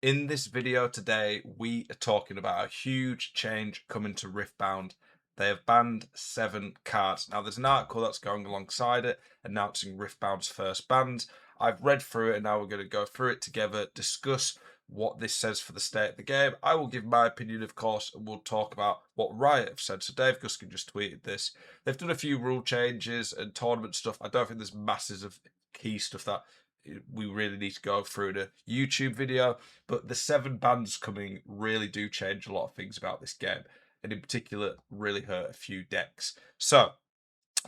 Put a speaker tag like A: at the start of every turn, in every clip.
A: In this video today, we are talking about a huge change coming to Riftbound. They have banned 7 cards. Now, there's an article that's going alongside it announcing Riftbound's first bans. I've read through it and now we're going to go through it together, discuss what this says for the state of the game. I will give my opinion, of course, and we'll talk about what Riot have said. So Dave Guskin just tweeted this. They've done a few rule changes and tournament stuff. I don't think there's masses of key stuff that we really need to go through the YouTube video, but the 7 bans coming really do change a lot of things about this game, and in particular really hurt a few decks. So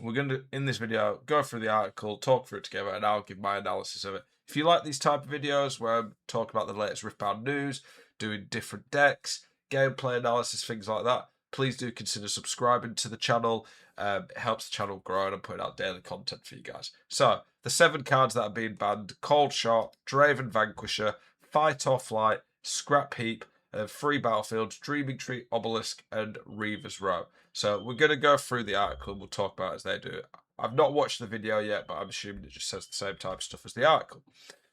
A: we're going to, in this video, go through the article, talk through it together, and I'll give my analysis of it. If you like these type of videos where I'm talking about the latest Riftbound news, doing different decks, gameplay analysis, things like that, please do consider subscribing to the channel. It helps the channel grow, and I'm putting out daily content for you guys. So the 7 cards that are being banned: Cold Shot, Draven Vanquisher, Fight or Flight, Scrap Heap, Free Battlefields, Dreaming Tree, Obelisk, and Reaver's Row. So we're going to go through the article and we'll talk about it as they do it. I've not watched the video yet, but I'm assuming it just says the same type of stuff as the article.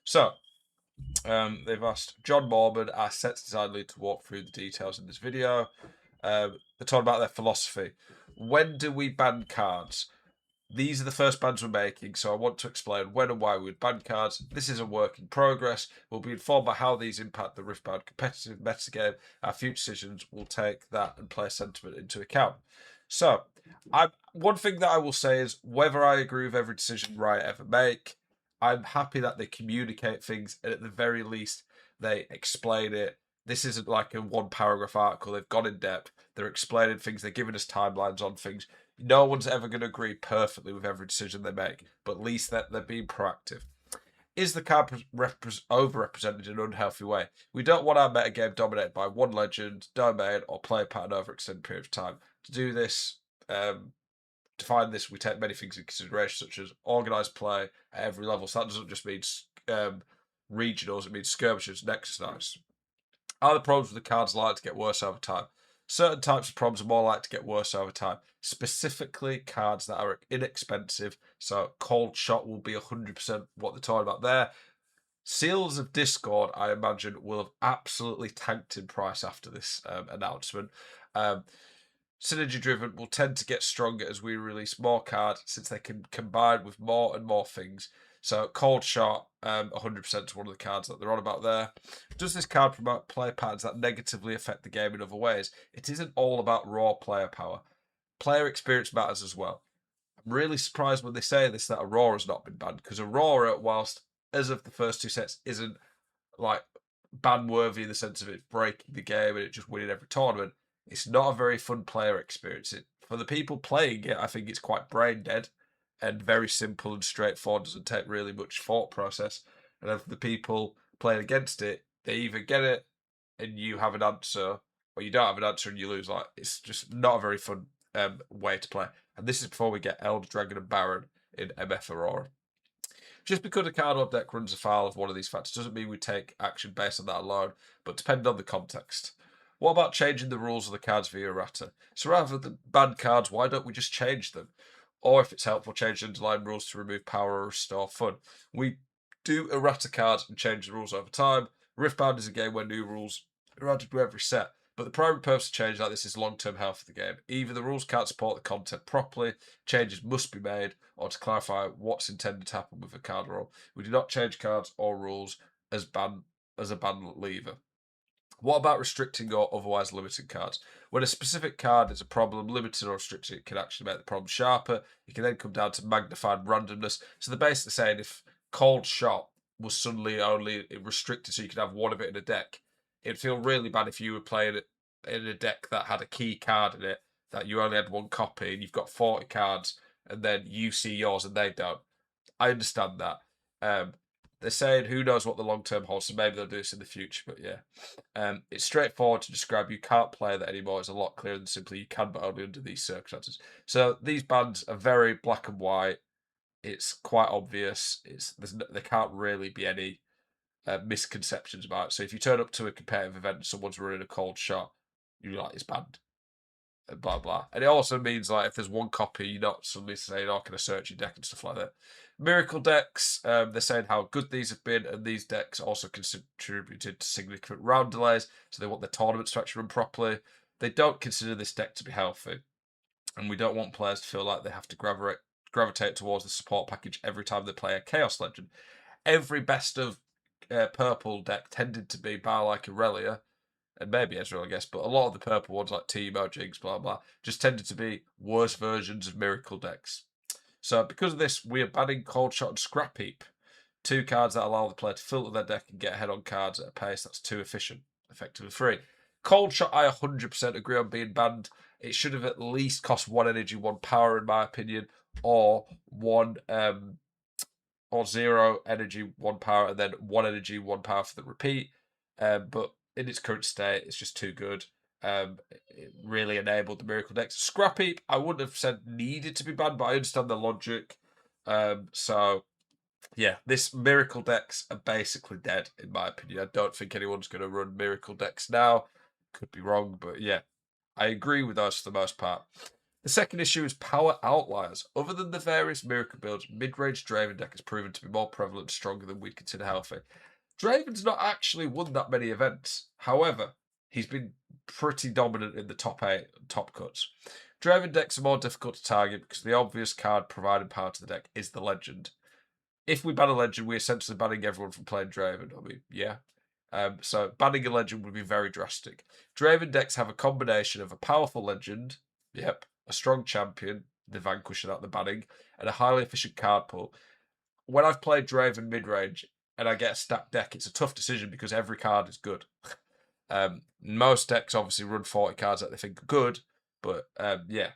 A: So they've asked John Mormon, our sets design lead, to walk through the details in this video. They're talking about their philosophy. When do we ban cards? These are the first bans we're making, so I want to explain when and why we would ban cards. This is a work in progress. We'll be informed by how these impact the Riftbound competitive metagame. Our future decisions will take that and player sentiment into account. So, one thing that I will say is, whether I agree with every decision Riot ever make, I'm happy that they communicate things, and at the very least, they explain it. This isn't like a 1-paragraph article. They've gone in depth. They're explaining things. They're giving us timelines on things. No one's ever going to agree perfectly with every decision they make, but at least that they're being proactive. Is the card overrepresented in an unhealthy way? We don't want our metagame dominated by one legend, domain, or player pattern over an extended period of time. To do this, to find this, we take many things into consideration, such as organised play at every level. So that doesn't just mean regionals, it means skirmishes, nexus knives. Are the problems with the cards likely to get worse over time? Certain types of problems are more likely to get worse over time, specifically cards that are inexpensive. So Cold Shot will be 100% what they're talking about there. Seals of Discord, I imagine, will have absolutely tanked in price after this announcement. Synergy Driven will tend to get stronger as we release more cards, since they can combine with more and more things. So Cold Shot, 100% is one of the cards that they're on about there. Does this card promote play patterns that negatively affect the game in other ways? It isn't all about raw player power. Player experience matters as well. I'm really surprised when they say this, that Aurora's not been banned, because Aurora, whilst as of the first 2 sets, isn't like ban worthy in the sense of it breaking the game and it just winning every tournament, it's not a very fun player experience. For the people playing it, I think it's quite brain dead and very simple and straightforward, doesn't take really much thought process. And then for the people playing against it, they either get it and you have an answer, or you don't have an answer and you lose. Like, it's just not a very fun way to play. And this is before we get Elder Dragon and Baron in MF Aurora. Just because a card or deck runs afoul of one of these factors doesn't mean we take action based on that alone, but depending on the context. What about changing the rules of the cards via errata? So rather than ban cards, why don't we just change them? Or if it's helpful, change the underlying rules to remove power or restore fun. We do errata cards and change the rules over time. Riftbound is a game where new rules are added with every set, but the primary purpose of change like this is long-term health of the game. Either the rules can't support the content properly, changes must be made, or to clarify what's intended to happen with a card rule. We do not change cards or rules as a ban lever. What about restricting or otherwise limiting cards? When a specific card is a problem, limited or restricted, it can actually make the problem sharper. It can then come down to magnified randomness. So they're basically saying if Cold Shot was suddenly only restricted so you could have one of it in a deck, it'd feel really bad if you were playing it in a deck that had a key card in it, that you only had one copy and you've got 40 cards and then you see yours and they don't. I understand that. They're saying who knows what the long term holds, so maybe they'll do this in the future. But yeah, it's straightforward to describe. You can't play that anymore. It's a lot clearer than simply you can, but only under these circumstances. So these bans are very black and white. It's quite obvious. There can't really be any misconceptions about it. So if you turn up to a competitive event and someone's running a Cold Shot, you're like, it's banned. And blah blah. And it also means like if there's one copy, you're not suddenly saying, "Oh, can I search your deck?" and stuff like that. Miracle decks, they're saying how good these have been, and these decks also contributed to significant round delays, so they want their tournaments to actually run properly. They don't consider this deck to be healthy, and we don't want players to feel like they have to gravitate towards the support package every time they play a Chaos Legend. Every best of purple deck tended to be bar like Aurelia, and maybe Ezreal, I guess, but a lot of the purple ones like Teemo, Jinx, blah blah, just tended to be worse versions of Miracle decks. So because of this, we are banning Cold Shot and Scrap Heap, two cards that allow the player to filter their deck and get ahead on cards at a pace that's too efficient, effectively free. Cold Shot, I 100% agree on being banned. It should have at least cost 1 energy, 1 power, in my opinion, or 0 energy, 1 power, and then 1 energy, 1 power for the repeat. But in its current state, it's just too good. It really enabled the Miracle decks. Scrap Heap, I wouldn't have said needed to be banned, but I understand the logic. So, yeah, this Miracle decks are basically dead, in my opinion. I don't think anyone's going to run Miracle decks now. Could be wrong, but yeah, I agree with those for the most part. The second issue is power outliers. Other than the various Miracle builds, mid-range Draven deck has proven to be more prevalent and stronger than we'd consider healthy. Draven's not actually won that many events. However, he's been pretty dominant in the top 8 top cuts. Draven decks are more difficult to target because the obvious card providing power to the deck is the legend. If we ban a legend, we're essentially banning everyone from playing Draven. I mean, yeah. So banning a legend would be very drastic. Draven decks have a combination of a powerful legend, yep, a strong champion, the vanquish without the banning, and a highly efficient card pool. When I've played Draven mid-range and I get a stacked deck, it's a tough decision because every card is good. Most decks obviously run 40 cards that they think are good, but yeah.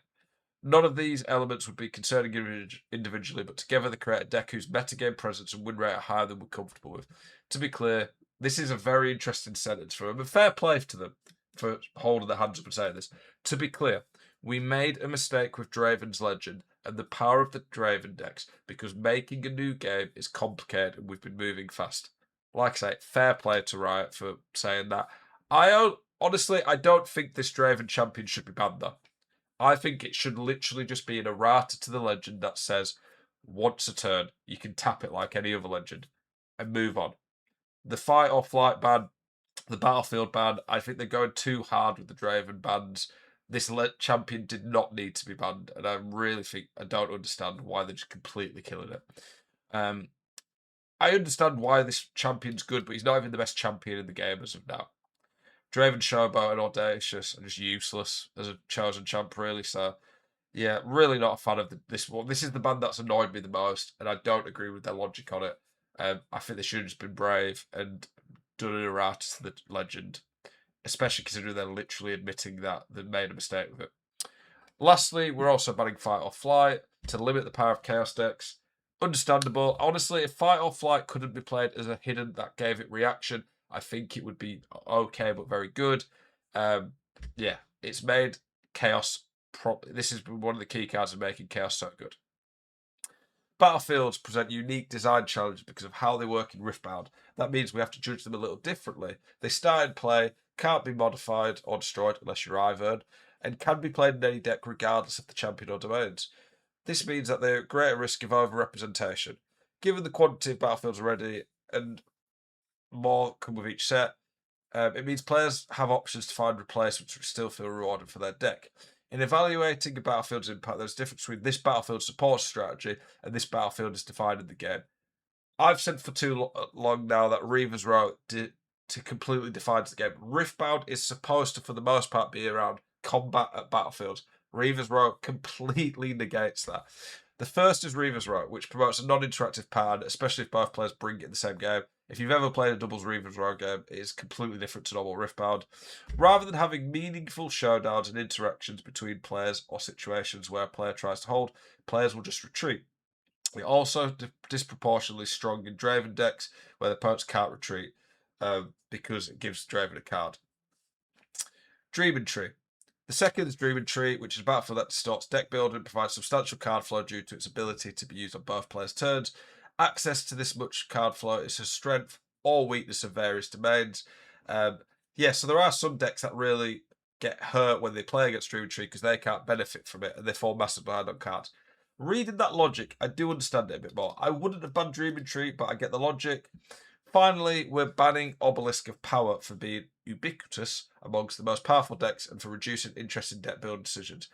A: None of these elements would be concerning individually, but together they create a deck whose metagame presence and win rate are higher than we're comfortable with. To be clear, this is a very interesting sentence for them, and fair play to them for holding their hands up and saying this. To be clear, we made a mistake with Draven's Legend and the power of the Draven decks because making a new game is complicated and we've been moving fast. Like I say, fair play to Riot for saying that. Honestly, I don't think this Draven champion should be banned though. I think it should literally just be an errata to the legend that says, once a turn, you can tap it like any other legend and move on. The fight or flight ban, the battlefield ban, I think they're going too hard with the Draven bans. This champion did not need to be banned, and I really think I don't understand why they're just completely killing it. I understand why this champion's good, but he's not even the best champion in the game as of now. Draven, Showboat, and Audacious are just useless as a chosen champ, really. So, yeah, really not a fan of this one. This is the band that's annoyed me the most, and I don't agree with their logic on it. I think they should have just been brave and done an errata to the legend, especially considering they're literally admitting that they made a mistake with it. Lastly, we're also banning Fight or Flight to limit the power of Chaos decks. Understandable. Honestly, if Fight or Flight couldn't be played as a hidden that gave it reaction, I think it would be okay, but very good. Yeah, it's made Chaos. This is one of the key cards of making Chaos so good. Battlefields present unique design challenges because of how they work in Riftbound. That means we have to judge them a little differently. They start in play, can't be modified or destroyed unless you're Ivern, and can be played in any deck regardless of the champion or domains. This means that they're at greater risk of overrepresentation. Given the quantity of battlefields already and more come with each set, it means players have options to find replacements which still feel rewarded for their deck. In evaluating a battlefield's impact, there's a difference between this battlefield supports strategy and this battlefield is defined in the game. I've said for too long now that Reaver's Row completely defines the game. Riftbound is supposed to, for the most part, be around combat at battlefields. Reaver's Row completely negates that. The first is Reaver's Row, which promotes a non-interactive pattern, especially if both players bring it in the same game. If you've ever played a doubles Reaver's Row game, it is completely different to normal Riftbound. Rather than having meaningful showdowns and interactions between players or situations where a player tries to hold, players will just retreat. We're also disproportionately strong in Draven decks where the opponents can't retreat because it gives Draven a card. Dreaming Tree. The second is Dreaming Tree, which is a battlefield that distorts deck building and provides substantial card flow due to its ability to be used on both players' turns. Access to this much card flow is a strength or weakness of various domains. So there are some decks that really get hurt when they play against Dreaming Tree because they can't benefit from it and they fall massively behind on cards. reading that logic, I do understand it a bit more. I wouldn't have banned Dream and Tree, but I get the logic. Finally, we're banning Obelisk of Power for being ubiquitous amongst the most powerful decks and for reducing interest in deck building decisions.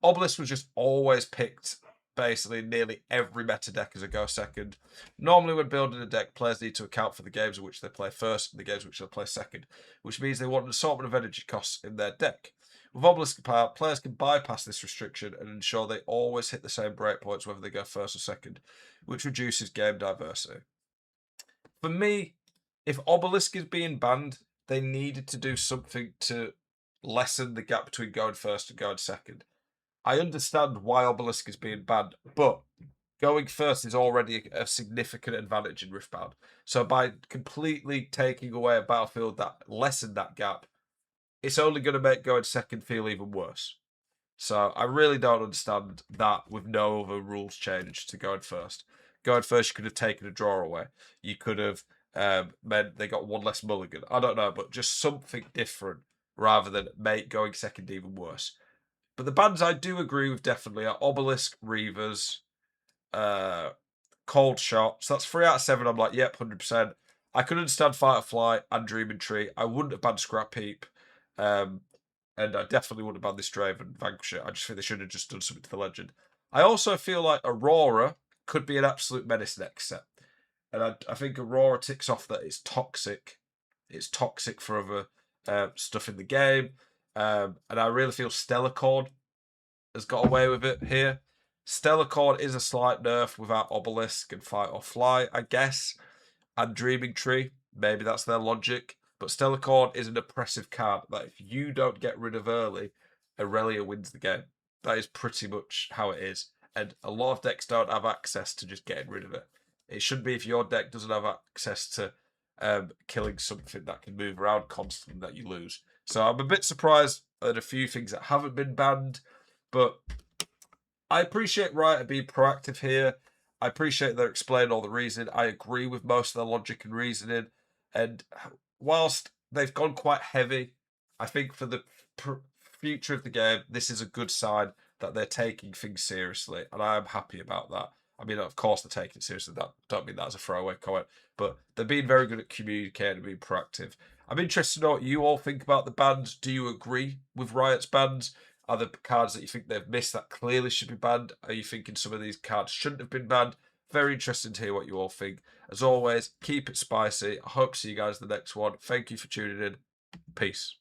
A: Obelisk was just always picked basically nearly every meta deck as a go second. Normally, when building a deck, players need to account for the games in which they play first and the games in which they play second, which means they want an assortment of energy costs in their deck. With Obelisk of Power, players can bypass this restriction and ensure they always hit the same breakpoints whether they go first or second, which reduces game diversity. For me, if Obelisk is being banned, they needed to do something to lessen the gap between going first and going second. I understand why Obelisk is being banned, but going first is already a significant advantage in Riftbound. So by completely taking away a battlefield that lessened that gap, it's only going to make going second feel even worse. So I really don't understand that with no other rules change to going first. Going first, you could have taken a draw away. You could have meant they got one less mulligan. I don't know, but just something different rather than make going second even worse. But the bans I do agree with definitely are Obelisk, Reavers, Cold Shot. So that's 3 out of 7. I'm like, yep, 100%. I could understand Fight or Flight and Dream and Tree. I wouldn't have banned Scrap Heap. And I definitely wouldn't have banned this Draven Vanquisher. I just think they should have just done something to the legend. I also feel like Aurora could be an absolute menace next set. And I think Aurora ticks off that it's toxic. It's toxic for other stuff in the game. And I really feel Stellar Chord has got away with it here. Stellar Chord is a slight nerf without Obelisk and Fight or Fly, I guess. And Dreaming Tree, maybe that's their logic. But Stellar Chord is an oppressive card that if you don't get rid of early, Aurelia wins the game. That is pretty much how it is. And a lot of decks don't have access to just getting rid of it. It should be if your deck doesn't have access to killing something that can move around constantly that you lose. So I'm a bit surprised at a few things that haven't been banned, but I appreciate Riot being proactive here. I appreciate they're explaining all the reason. I agree with most of the logic and reasoning. And whilst they've gone quite heavy, I think for the future of the game, this is a good sign that they're taking things seriously. And I am happy about that. I mean, of course, they're taking it seriously. That don't mean that as a throwaway comment, but they're being very good at communicating and being proactive. I'm interested to know what you all think about the bans. Do you agree with Riot's bans? Are there cards that you think they've missed that clearly should be banned? Are you thinking some of these cards shouldn't have been banned? Very interesting to hear what you all think. As always, keep it spicy. I hope to see you guys in the next one. Thank you for tuning in. Peace.